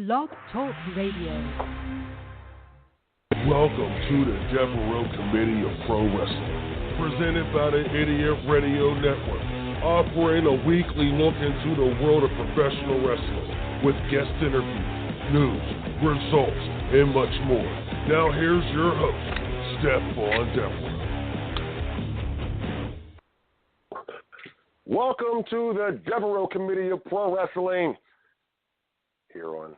Blog Talk Radio. Welcome to the Devereux Committee of Pro Wrestling, presented by the Idiot Radio Network, offering a weekly look into the world of professional wrestling with guest interviews, news, results, and much more. Now here's your host, Stephon Devereux. Welcome to the Devereux Committee of Pro Wrestling here on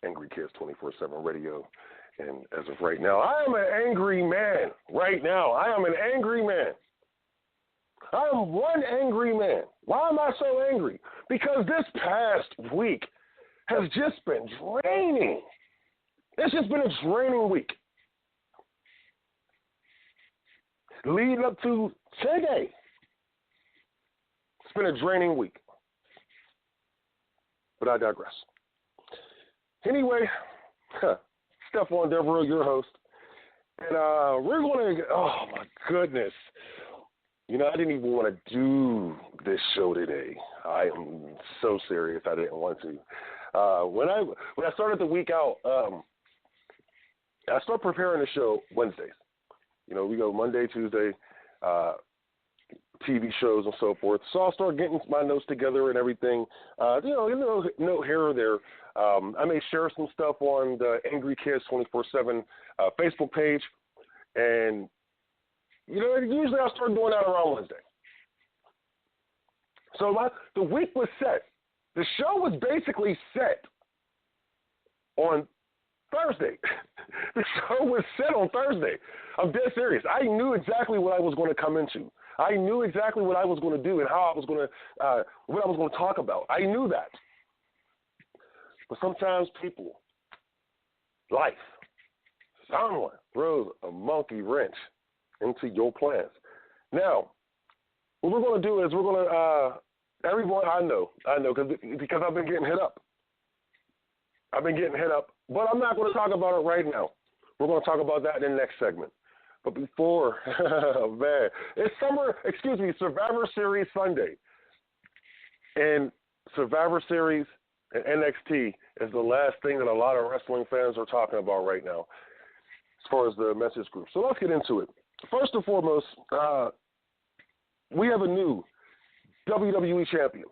Angry Kids 24/7 Radio. And as of right now, I am an angry man. Right now, I am an angry man. I am one angry man. Why am I so angry? Because this past week has just been draining. It's just been a draining week. Leading up to today, it's been a draining week. But I digress. Anyway, Stephon Devereux, your host. And we're going to, oh my goodness. You know, I didn't even want to do this show today. I am so serious I didn't want to. When I started the week out, I started preparing the show Wednesdays. You know, we go Monday, Tuesday, TV shows and so forth. So I'll start getting my notes together and everything. Note here or there. I may share some stuff on the Angry Kids 24/7 Facebook page. And, you know, usually I'll start doing that around Wednesday. So the week was set. The show was basically set on Thursday. The show was set on Thursday. I'm dead serious. I knew exactly what I was going to come into. I knew exactly what I was going to do and how I was going to, what I was going to talk about. I knew that. But sometimes people, life, someone throws a monkey wrench into your plans. Now, what we're going to do is we're going to, everyone I know, because I've been getting hit up. But I'm not going to talk about it right now. We're going to talk about that in the next segment. But before, man, it's Survivor Series Sunday. And Survivor Series and NXT is the last thing that a lot of wrestling fans are talking about right now as far as the message group. So let's get into it. First and foremost, we have a new WWE champion,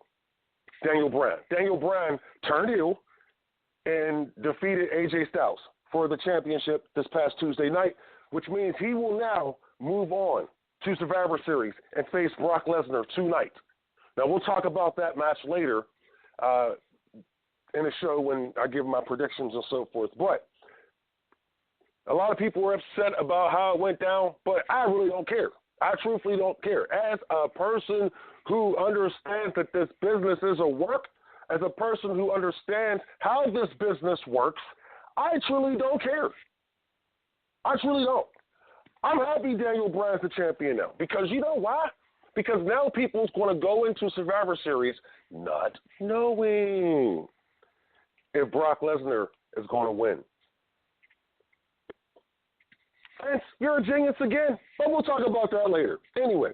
Daniel Bryan. Daniel Bryan turned heel and defeated AJ Styles for the championship this past Tuesday night, which means he will now move on to Survivor Series and face Brock Lesnar tonight. Now, we'll talk about that match later in the show when I give my predictions and so forth. But a lot of people were upset about how it went down, but I really don't care. I truthfully don't care. As a person who understands that this business is a work, as a person who understands how this business works, I truly don't care. I truly don't. I'm happy Daniel Bryan's the champion now. Because you know why? Because now people's going to go into Survivor Series not knowing if Brock Lesnar is going to win. Vince, you're a genius again, but we'll talk about that later. Anyway,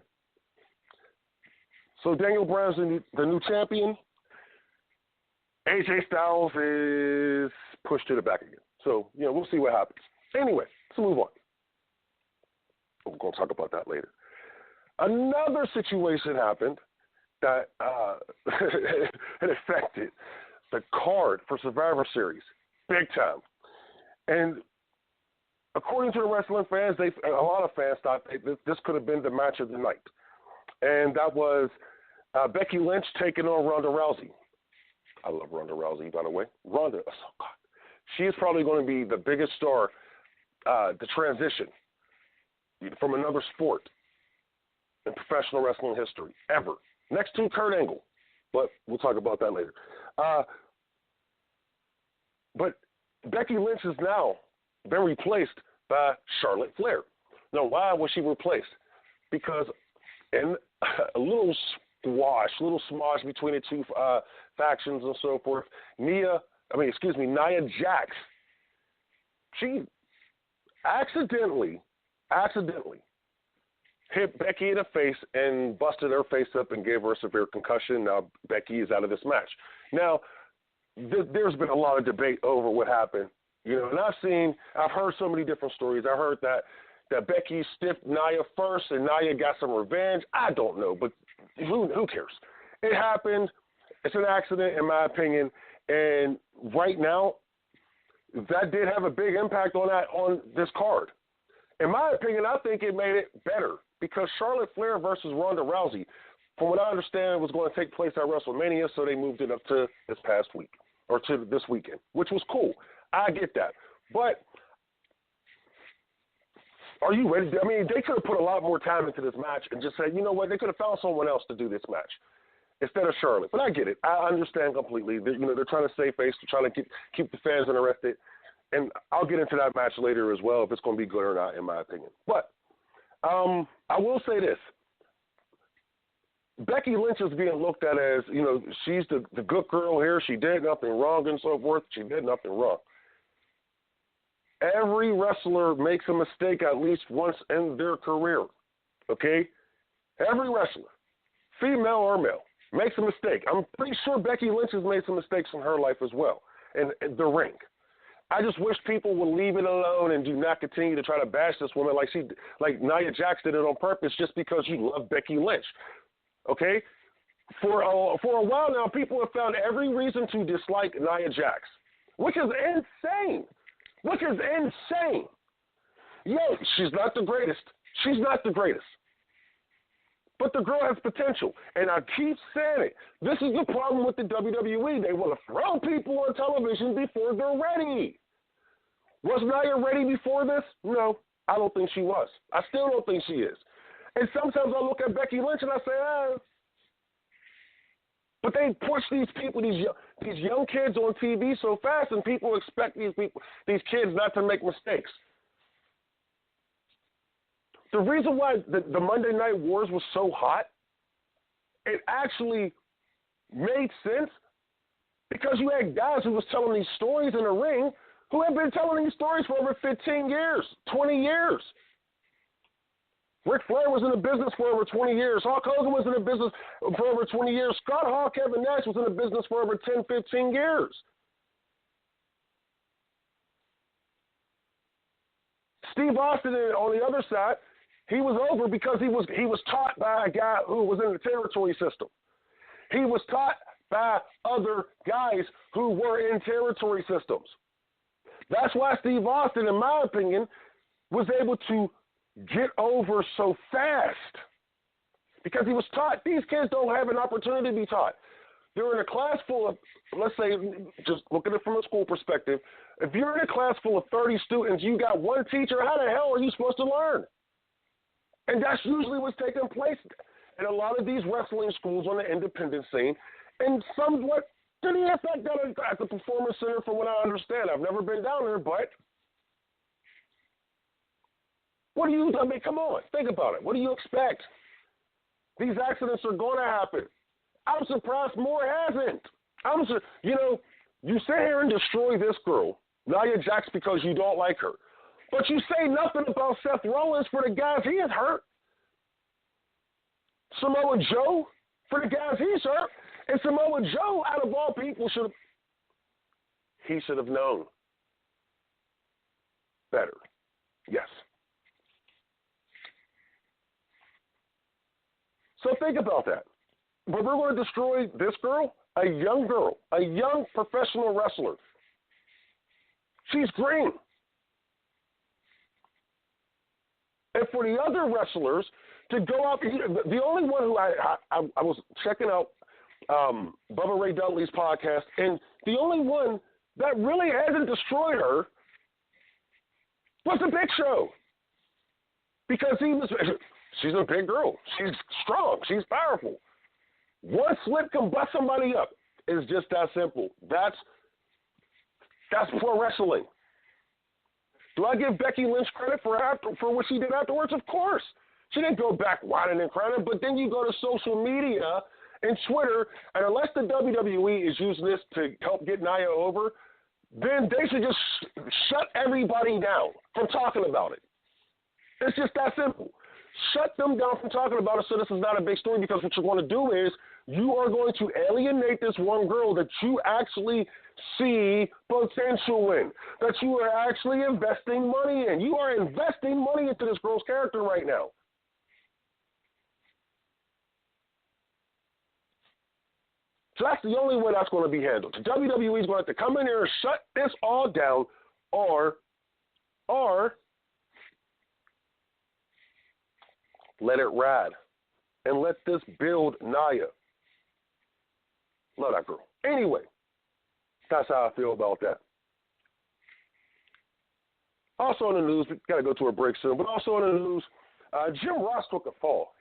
so Daniel Bryan's the new champion. AJ Styles is pushed to the back again. So, you know, we'll see what happens. Anyway, let's move on. We're going to talk about that later. Another situation happened that it affected the card for Survivor Series big time. And according to the wrestling fans, a lot of fans thought this could have been the match of the night. And that was Becky Lynch taking on Ronda Rousey. I love Ronda Rousey, by the way. Ronda, oh God, she is probably going to be the biggest star to transition from another sport in professional wrestling history ever. Next to Kurt Angle, but we'll talk about that later. But Becky Lynch is now been replaced by Charlotte Flair. Now, why was she replaced? Because in a little smosh between the two factions and so forth, Nia Jax, she accidentally hit Becky in the face and busted her face up and gave her a severe concussion. Now Becky is out of this match. Now, there's been a lot of debate over what happened. You know, and I've heard so many different stories. I heard that Becky stiffed Nia first and Nia got some revenge. I don't know, but who cares? It happened. It's an accident, in my opinion. And right now, that did have a big impact on this card. In my opinion, I think it made it better because Charlotte Flair versus Ronda Rousey, from what I understand, was going to take place at WrestleMania, so they moved it up to this past week or to this weekend, which was cool. I get that. But are you ready? I mean, they could have put a lot more time into this match and just said, you know what, they could have found someone else to do this match instead of Charlotte. But I get it. I understand completely. They're trying to save face. They're trying to keep the fans interested. And I'll get into that match later as well if it's going to be good or not, in my opinion. But I will say this. Becky Lynch is being looked at as, you know, she's the good girl here. She did nothing wrong and so forth. She did nothing wrong. Every wrestler makes a mistake at least once in their career, okay? Every wrestler, female or male, makes a mistake. I'm pretty sure Becky Lynch has made some mistakes in her life as well, in the ring. I just wish people would leave it alone and do not continue to try to bash this woman like Nia Jax did it on purpose just because you love Becky Lynch, okay? For a while now, people have found every reason to dislike Nia Jax, which is insane. Yo, she's not the greatest. She's not the greatest. But the girl has potential. And I keep saying it. This is the problem with the WWE. They want to throw people on television before they're ready. Was Nia ready before this? No, I don't think she was. I still don't think she is. And sometimes I look at Becky Lynch and I say, But they push these people, these young kids on TV so fast, and people expect these kids not to make mistakes. The reason why the Monday Night Wars was so hot, it actually made sense because you had guys who was telling these stories in the ring who had been telling these stories for over 15 years, 20 years. Ric Flair was in the business for over 20 years. Hulk Hogan was in the business for over 20 years. Scott Hall, Kevin Nash was in the business for over 10, 15 years. Steve Austin, on the other side, he was over because he was taught by a guy who was in the territory system. He was taught by other guys who were in territory systems. That's why Steve Austin, in my opinion, was able to get over so fast because he was taught. These kids don't have an opportunity to be taught. They're in a class full of, let's say, just look at it from a school perspective. If you're in a class full of 30 students, you got one teacher, how the hell are you supposed to learn? And that's usually what's taking place in a lot of these wrestling schools on the independent scene, and somewhat to the effect that at the Performance Center, from what I understand. I've never been down there, but come on, think about it. What do you expect? These accidents are going to happen. I'm surprised more hasn't. You sit here and destroy this girl, Nia Jax, because you don't like her. But you say nothing about Seth Rollins for the guys he has hurt. Samoa Joe for the guys he's hurt. And Samoa Joe, out of all people, should have known better. Yes. So think about that. But we're going to destroy this girl, a young professional wrestler. She's green. And for the other wrestlers to go out, the only one who I was checking out Bubba Ray Dudley's podcast, and the only one that really hasn't destroyed her was the Big Show. Because she's a big girl. She's strong. She's powerful. One slip can bust somebody up. It's just that simple. That's pro wrestling. Do I give Becky Lynch credit for what she did afterwards? Of course. She didn't go back whining and crying, but then you go to social media and Twitter, and unless the WWE is using this to help get Nia over, then they should just shut everybody down from talking about it. It's just that simple. Shut them down from talking about it so this is not a big story, because what you're going to do is you are going to alienate this one girl that you actually see potential in, that you are actually investing money in. You are investing money into this girl's character right now. So that's the only way that's going to be handled. The WWE is going to have to come in here and shut this all down, or let it ride and let this build Nia. Love that girl. Anyway, that's how I feel about that. Also in the news, we got to go to a break soon, but also in the news, Jim Ross took a fall.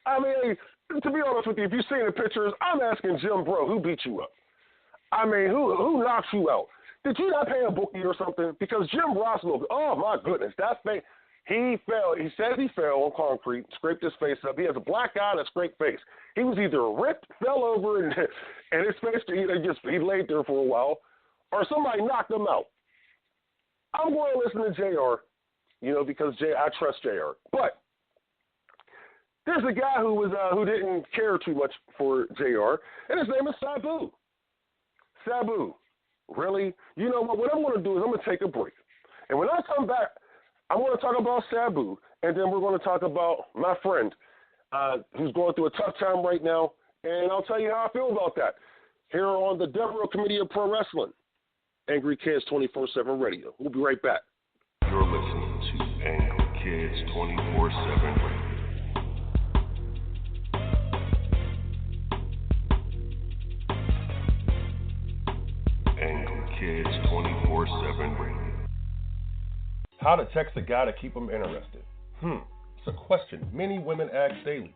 I mean, to be honest with you, if you've seen the pictures, I'm asking Jim, bro, who beat you up? I mean, who knocked you out? Did you not pay a bookie or something? Because Jim Ross looked, oh my goodness, that face. He fell. He says he fell on concrete, scraped his face up. He has a black eye and a scraped face. He was either ripped, fell over, and his face, he laid there for a while, or somebody knocked him out. I'm going to listen to JR, because I trust JR. But there's a guy who didn't care too much for JR, and his name is Sabu. Sabu, really? You know what? What I'm going to do is I'm going to take a break. And when I come back, I'm going to talk about Sabu, and then we're going to talk about my friend who's going through a tough time right now, and I'll tell you how I feel about that here on the Devereux Committee of Pro Wrestling, Angry Kids 24/7 Radio. We'll be right back. You're listening to Angry Kids 24/7 Radio. Angry Kids 24/7 Radio. How to text a guy to keep him interested. It's a question many women ask daily.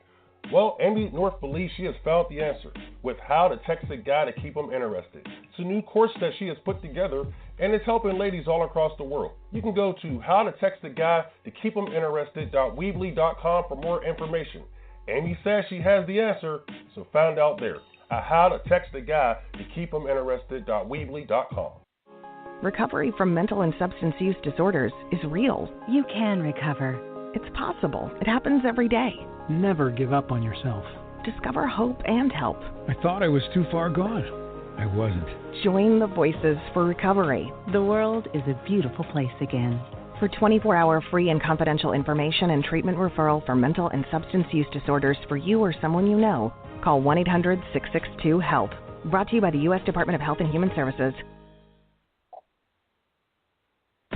Well, Amy North believes she has found the answer with How to Text a Guy to Keep Him Interested. It's a new course that she has put together, and it's helping ladies all across the world. You can go to howtotextaguy-to-keep-him-interested.weebly.com for more information. Amy says she has the answer, so find out there at howtotextaguy-to-keep-him-interested.weebly.com. Recovery from mental and substance use disorders is real. You can recover. It's possible. It happens every day. Never give up on yourself. Discover hope and help. I thought I was too far gone. I wasn't. Join the Voices for Recovery. The world is a beautiful place again. For 24-hour free and confidential information and treatment referral for mental and substance use disorders for you or someone you know, call 1-800-662-HELP. Brought to you by the U.S. Department of Health and Human Services.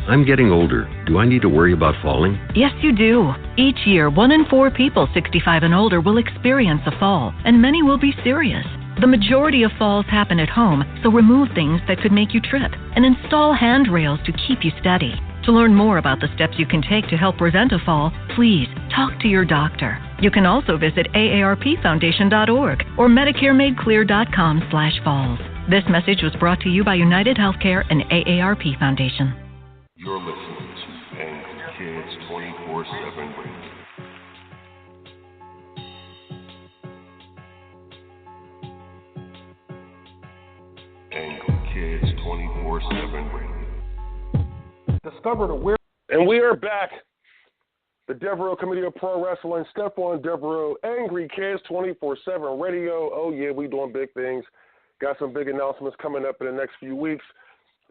I'm getting older. Do I need to worry about falling? Yes, you do. Each year, 1 in 4 people 65 and older will experience a fall, and many will be serious. The majority of falls happen at home, so remove things that could make you trip and install handrails to keep you steady. To learn more about the steps you can take to help prevent a fall, please talk to your doctor. You can also visit aarpfoundation.org or medicaremadeclear.com/falls. This message was brought to you by United Healthcare and AARP Foundation. You're listening to Angry Kids 24/7 Radio. Angry Kids 24/7 Radio. Discover the weird. And we are back. The Devereux Committee of Pro Wrestling, Stephon Devereux, Angry Kids 24/7 Radio. Oh yeah, we doing big things. Got some big announcements coming up in the next few weeks.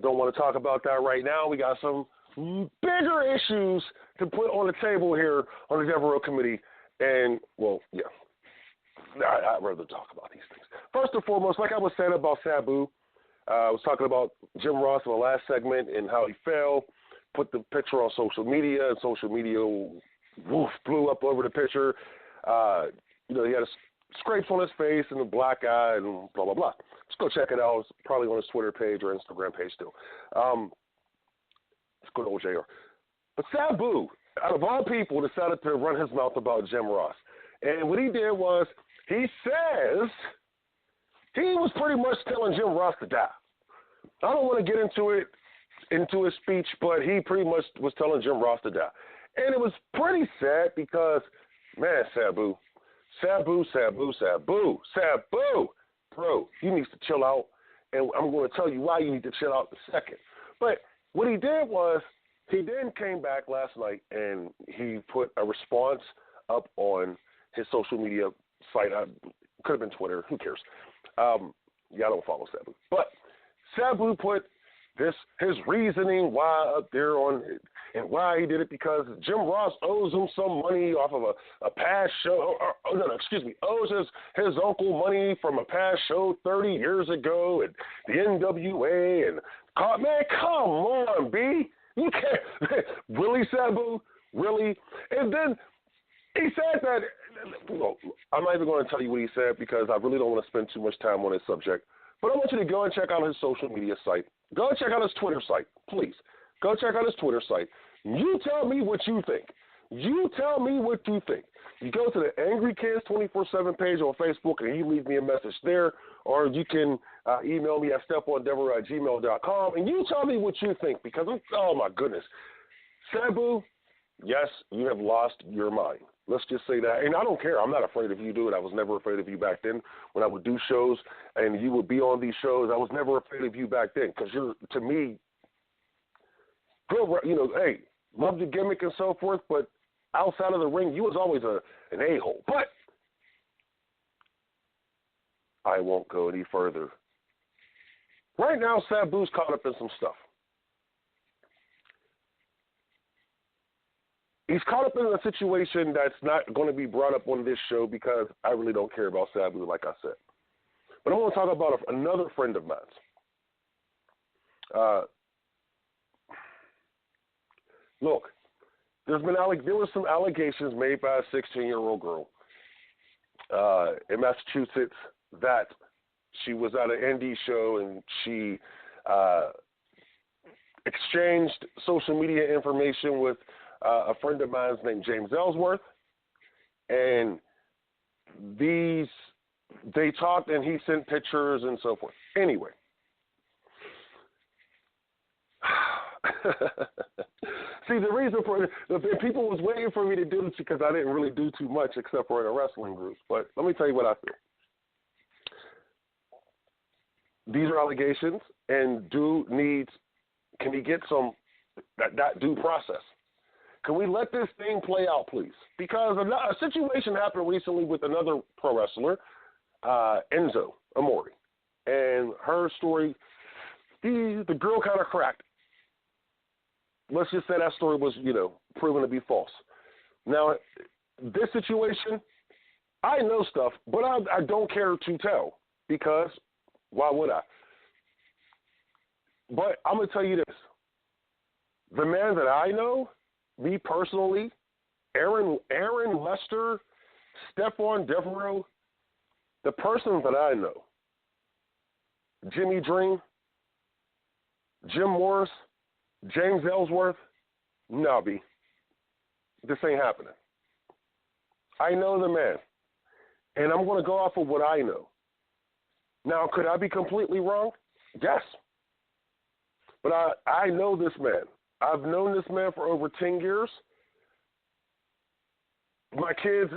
Don't want to talk about that right now. We got some bigger issues to put on the table here on the Devereux Committee. And, well, yeah, I'd rather talk about these things. First and foremost, like I was saying about Sabu, I was talking about Jim Ross in the last segment and how he fell, put the picture on social media, and social media blew up over the picture. He had a scrapes on his face and a black eye and blah, blah, blah. Just go check it out. It's probably on his Twitter page or Instagram page too. It's good old JR. But Sabu, out of all people, decided to run his mouth about Jim Ross. And what he did was he says he was pretty much telling Jim Ross to die. I don't want to get into his speech, but he pretty much was telling Jim Ross to die. And it was pretty sad because, man, Sabu, bro, you need to chill out, and I'm going to tell you why you need to chill out in a second. But what he did was he then came back last night and he put a response up on his social media site. Could have been Twitter. Who cares? Yeah, I don't follow Sabu. But Sabu put his reasoning why up there on it, and why he did it, because Jim Ross owes him some money off of a past show. Owes his uncle money from a past show 30 years ago, and the NWA. And man, come on, B. You can't. Really, Sabu? Really? And then he said that. Well, I'm not even going to tell you what he said because I really don't want to spend too much time on this subject. But I want you to go and check out his social media site. Go and check out his Twitter site, please. Go check out his Twitter site. You tell me what you think. You tell me what you think. You go to the Angry Kids 24/7 page on Facebook and you leave me a message there, or you can email me at stephondevereux@gmail.com, and you tell me what you think, because, oh my goodness. Sabu, yes, you have lost your mind. Let's just say that. And I don't care. I'm not afraid of you, dude. I was never afraid of you back then when I would do shows and you would be on these shows. I was never afraid of you back then because you're, to me, hey, love the gimmick and so forth, but outside of the ring, you was always an a-hole. But I won't go any further. Right now, Sabu's caught up in some stuff. He's caught up in a situation that's not going to be brought up on this show because I really don't care about Sabu, like I said. But I want to talk about another friend of mine. Look, there were some allegations made by a 16-year-old girl in Massachusetts that she was at an indie show and she exchanged social media information with a friend of mine named James Ellsworth, and they talked and he sent pictures and so forth. Anyway, see, the reason for people was waiting for me to do this because I didn't really do too much except for in a wrestling group. But let me tell you what I feel. These are allegations, and can he get some that due process? Can we let this thing play out, please? Because a situation happened recently with another pro wrestler, Enzo Amore, and her story, the girl kind of cracked. Let's just say that story was, proven to be false. Now, this situation, I know stuff, but I don't care to tell because why would I? But I'm going to tell you this. The man that I know, me personally, Aaron Lester, Stephon Devereux, the person that I know, Jimmy Dream, Jim Morris, James Ellsworth, no, B. This ain't happening. I know the man, and I'm going to go off of what I know. Now, could I be completely wrong? Yes. But I know this man. I've known this man for over 10 years. My kids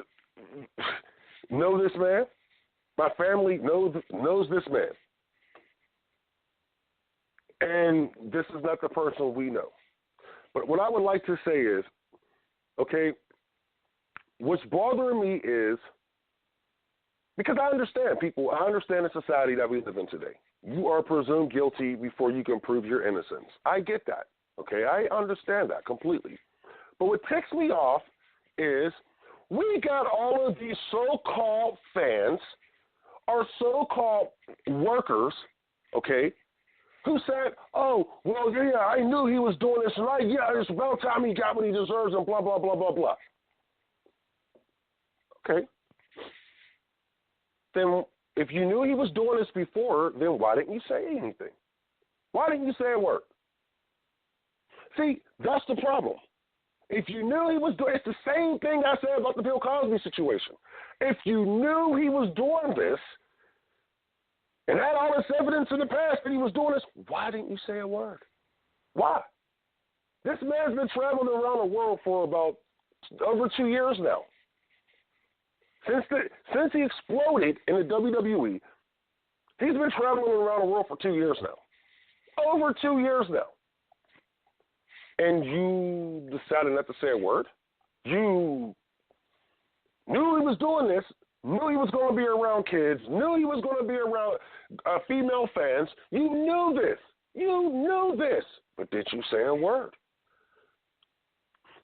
know this man. My family knows this man. And this is not the person we know. But what I would like to say is, okay, what's bothering me is, because I understand people, I understand the society that we live in today. You are presumed guilty before you can prove your innocence. I get that. Okay, I understand that completely. But what ticks me off is we got all of these so-called fans or so-called workers, okay, who said, oh, well, yeah, I knew he was doing this right. Yeah, it's about time he got what he deserves and blah, blah, blah, blah, blah. Okay. Then if you knew he was doing this before, then why didn't you say anything? Why didn't you say a word? See, that's the problem. If you knew he was doing, it's the same thing I said about the Bill Cosby situation. If you knew he was doing this and had all this evidence in the past that he was doing this, why didn't you say a word? Why? This man's been traveling around the world for about over 2 years now. Since he exploded in the WWE, he's been traveling around the world for 2 years now. Over 2 years now. And you decided not to say a word? You knew he was doing this, knew he was going to be around kids, knew he was going to be around female fans. You knew this. You knew this. But did you say a word?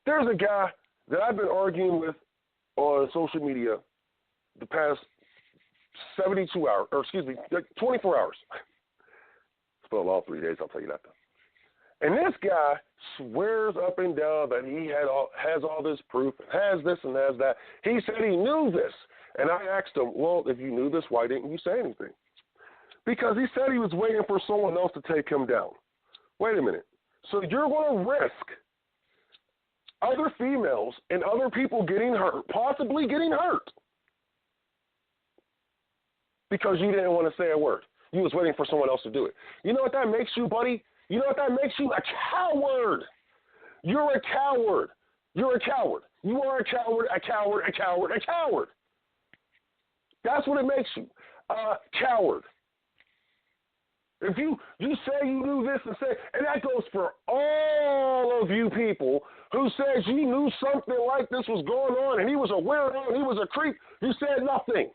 There's a guy that I've been arguing with on social media the past 72 hours, or excuse me, 24 hours. It's been all 3 days, I'll tell you that though. And this guy swears up and down that he has all this proof, has this and has that. He said he knew this. And I asked him, well, if you knew this, why didn't you say anything? Because he said he was waiting for someone else to take him down. Wait a minute. So you're going to risk other females and other people getting hurt, possibly getting hurt, because you didn't want to say a word. You was waiting for someone else to do it. You know what that makes you, buddy? You know what that makes you? A coward. You're a coward. You're a coward. You are a coward, a coward, a coward, a coward. That's what it makes you. A coward. If you say you knew this and that goes for all of you people who says you knew something like this was going on and he was a weirdo and he was a creep, you said nothing.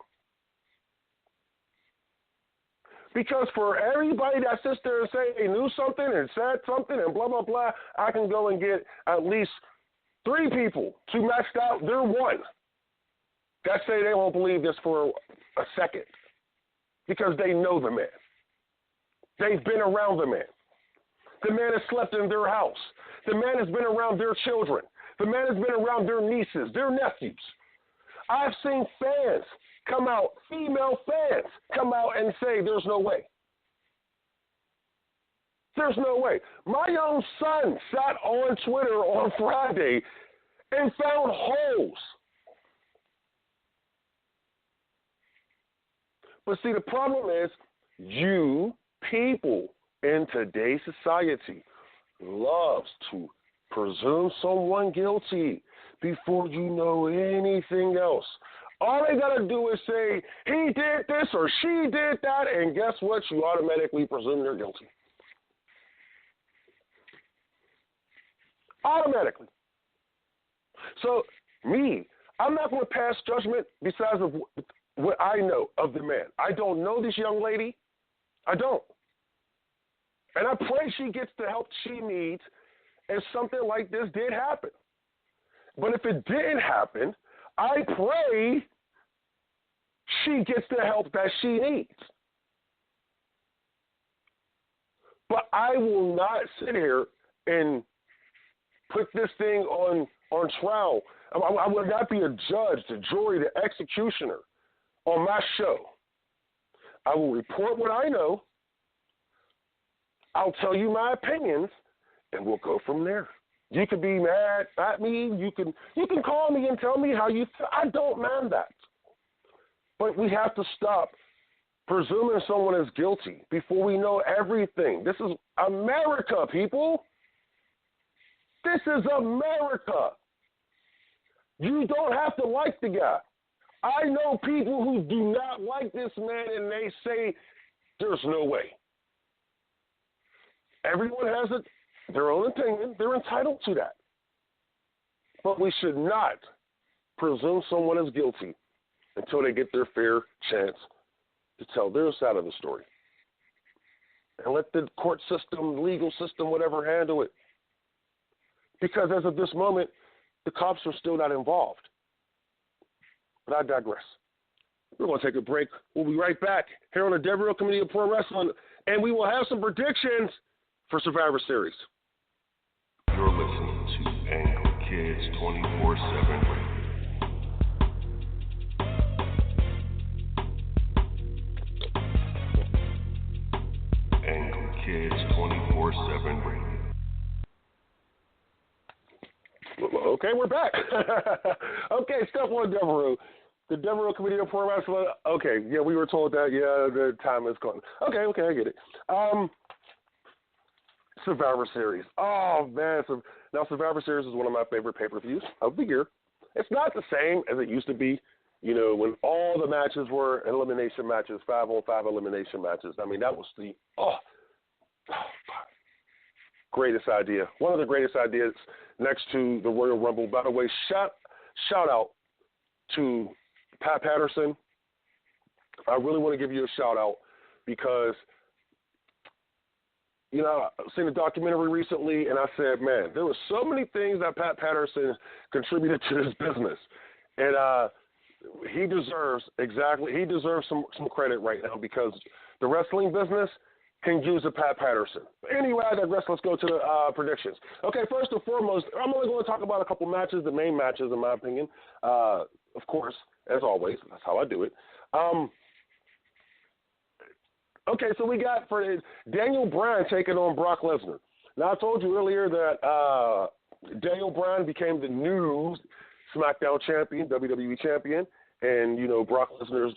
Because for everybody that sits there and say they knew something and said something and blah, blah, blah, I can go and get at least 3 people to match out their one that say they won't believe this for a second because they know the man. They've been around the man. The man has slept in their house. The man has been around their children. The man has been around their nieces, their nephews. I've seen fans come out, female fans come out and say there's no way. There's no way. My own son sat on Twitter on Friday and found holes. But see, the problem is you people in today's society loves to presume someone guilty before you know anything else. All they got to do is say, he did this or she did that, and guess what? You automatically presume they're guilty. Automatically. So, I'm not going to pass judgment besides of what I know of the man. I don't know this young lady. I don't. And I pray she gets the help she needs if something like this did happen. But if it didn't happen, I pray she gets the help that she needs. But I will not sit here and put this thing on trial. I will not be a judge, the jury, the executioner on my show. I will report what I know. I'll tell you my opinions, and we'll go from there. You could be mad at me. You can call me and tell me how you feel. I don't mind that. But we have to stop presuming someone is guilty before we know everything. This is America, people. This is America. You don't have to like the guy. I know people who do not like this man, and they say there's no way. Everyone has their own opinion. They're entitled to that. But we should not presume someone is guilty until they get their fair chance to tell their side of the story. And let the court system, legal system, whatever, handle it. Because as of this moment, the cops are still not involved. But I digress. We're going to take a break. We'll be right back here on the Devereux Committee of Pro Wrestling, and we will have some predictions for Survivor Series. You're listening to Angle Kids 24/7 Radio. Angle Kids 24/7 Radio. Okay, we're back. Okay, Stephon Devereux, the Devereux Committee of Pro Wrestling. Okay, yeah, we were told that. Yeah, the time is gone. Okay, I get it. Survivor Series. Oh, man. Now, Survivor Series is one of my favorite pay-per-views of the year. It's not the same as it used to be, when all the matches were elimination matches, 5-on-5 elimination matches. I mean, that was the greatest idea. One of the greatest ideas next to the Royal Rumble. By the way, shout out to Pat Patterson, I really want to give you a shout-out because, you know, I've seen a documentary recently, and I said, man, there were so many things that Pat Patterson contributed to this business. And he deserves some credit right now because the wrestling business can use a Pat Patterson. Anyway, I digress. Let's go to the predictions. Okay, first and foremost, I'm only going to talk about a couple matches, the main matches, in my opinion. Of course, as always, that's how I do it. Okay, so we got for Daniel Bryan taking on Brock Lesnar. Now, I told you earlier that Daniel Bryan became the new SmackDown champion, WWE champion, and, you know, Brock Lesnar,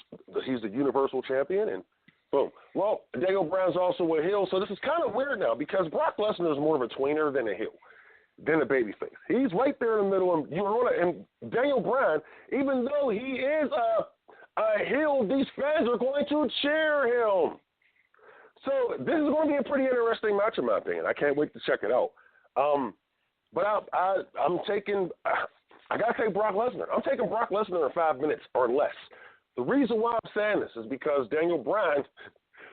he's the Universal champion, and boom. Well, Daniel Bryan's also a heel, so this is kind of weird now because Brock Lesnar is more of a tweener than a heel, than a babyface. He's right there in the middle, and Daniel Bryan, even though he is a heel, these fans are going to cheer him. So this is going to be a pretty interesting match, in my opinion. I can't wait to check it out. But I'm taking I got to take Brock Lesnar. I'm taking Brock Lesnar in 5 minutes or less. The reason why I'm saying this is because Daniel Bryan,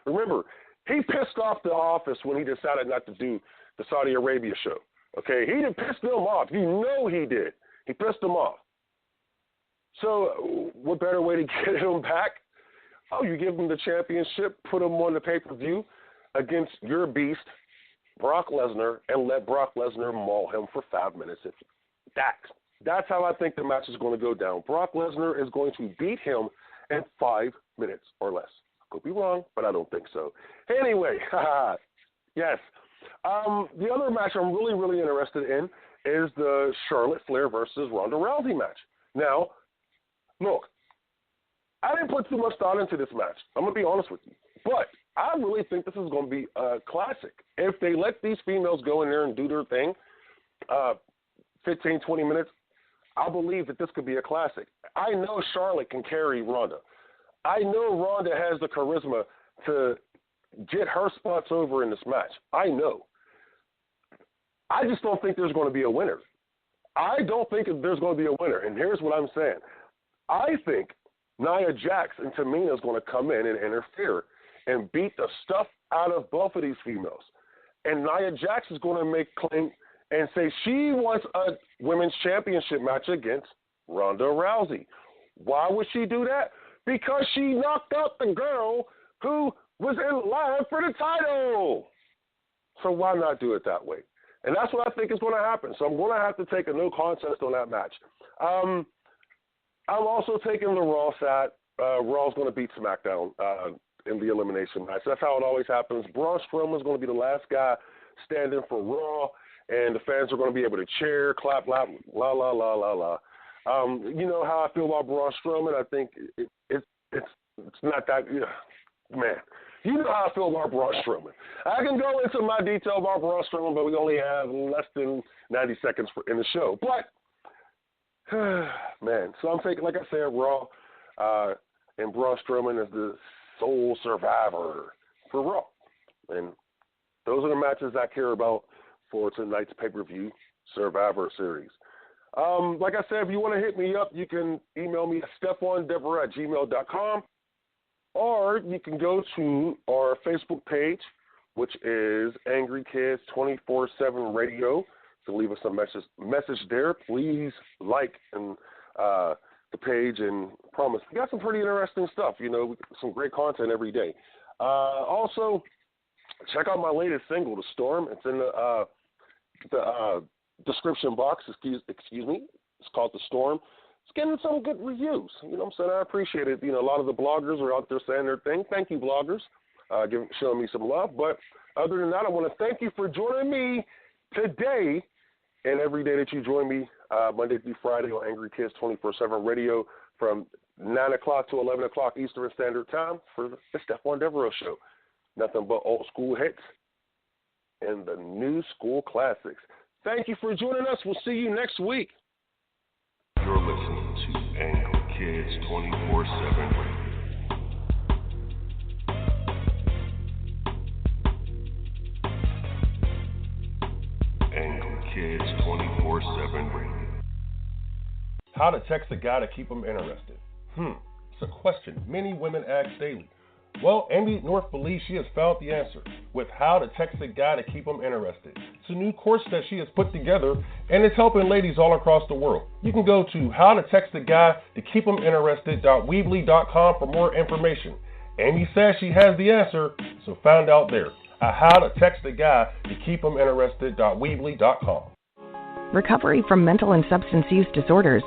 remember, he pissed off the office when he decided not to do the Saudi Arabia show. Okay, he did piss them off. You know he did. He pissed them off. So what better way to get him back? Oh, you give him the championship, put him on the pay-per-view against your beast, Brock Lesnar, and let Brock Lesnar maul him for 5 minutes. That's how I think the match is going to go down. Brock Lesnar is going to beat him in 5 minutes or less. Could be wrong, but I don't think so. Anyway, yes. The other match I'm really, really interested in is the Charlotte Flair versus Ronda Rousey match. Now, look, I didn't put too much thought into this match. I'm going to be honest with you. But I really think this is going to be a classic. If they let these females go in there and do their thing, 15, 20 minutes, I believe that this could be a classic. I know Charlotte can carry Ronda. I know Ronda has the charisma to get her spots over in this match. I know. I just don't think there's going to be a winner. I don't think there's going to be a winner, and here's what I'm saying. I think Nia Jax and Tamina is going to come in and interfere and beat the stuff out of both of these females. And Nia Jax is going to make claim and say she wants a women's championship match against Ronda Rousey. Why would she do that? Because she knocked out the girl who was in line for the title. So why not do it that way? And that's what I think is going to happen. So I'm going to have to take a no contest on that match. I'm also taking the Raw side. Raw's going to beat SmackDown in the elimination match. That's how it always happens. Braun Strowman's going to be the last guy standing for Raw, and the fans are going to be able to cheer, clap, la, la, la, la, la, la. You know how I feel about Braun Strowman. I think it's not that, man. You know how I feel about Braun Strowman. I can go into my detail about Braun Strowman, but we only have less than 90 seconds in the show. But, man, so I'm taking, like I said, Raw, and Braun Strowman is the sole survivor for Raw. And those are the matches I care about for tonight's pay-per-view Survivor Series. Like I said, if you want to hit me up, you can email me at stephondevereux@gmail.com, or you can go to our Facebook page, which is Angry Kids 24/7 Radio. So leave us a message there. Please like and the page, and promise we got some pretty interesting stuff. Some great content every day. Also, check out my latest single, "The Storm." It's in the description box. Excuse me. It's called "The Storm." It's getting some good reviews. You know what I'm saying? I appreciate it. A lot of the bloggers are out there saying their thing. Thank you, bloggers, showing me some love. But other than that, I want to thank you for joining me today and every day that you join me Monday through Friday on Angry Kids 24/7 Radio from 9 o'clock to 11 o'clock Eastern Standard Time for the Stephon Devereux Show. Nothing but old school hits and the new school classics. Thank you for joining us. We'll see you next week. You're listening to Angry Kids 24/7 Radio. Angry Kids 24/7 Radio. How to text a guy to keep him interested. It's a question many women ask daily. Well, Amy North believes she has found the answer with How to Text a Guy to Keep Him Interested. It's a new course that she has put together, and it's helping ladies all across the world. You can go to howtotextaguytokeephiminterested.weebly.com for more information. Amy says she has the answer, so find out there at howtotextaguytokeephiminterested.weebly.com. Recovery from mental and substance use disorders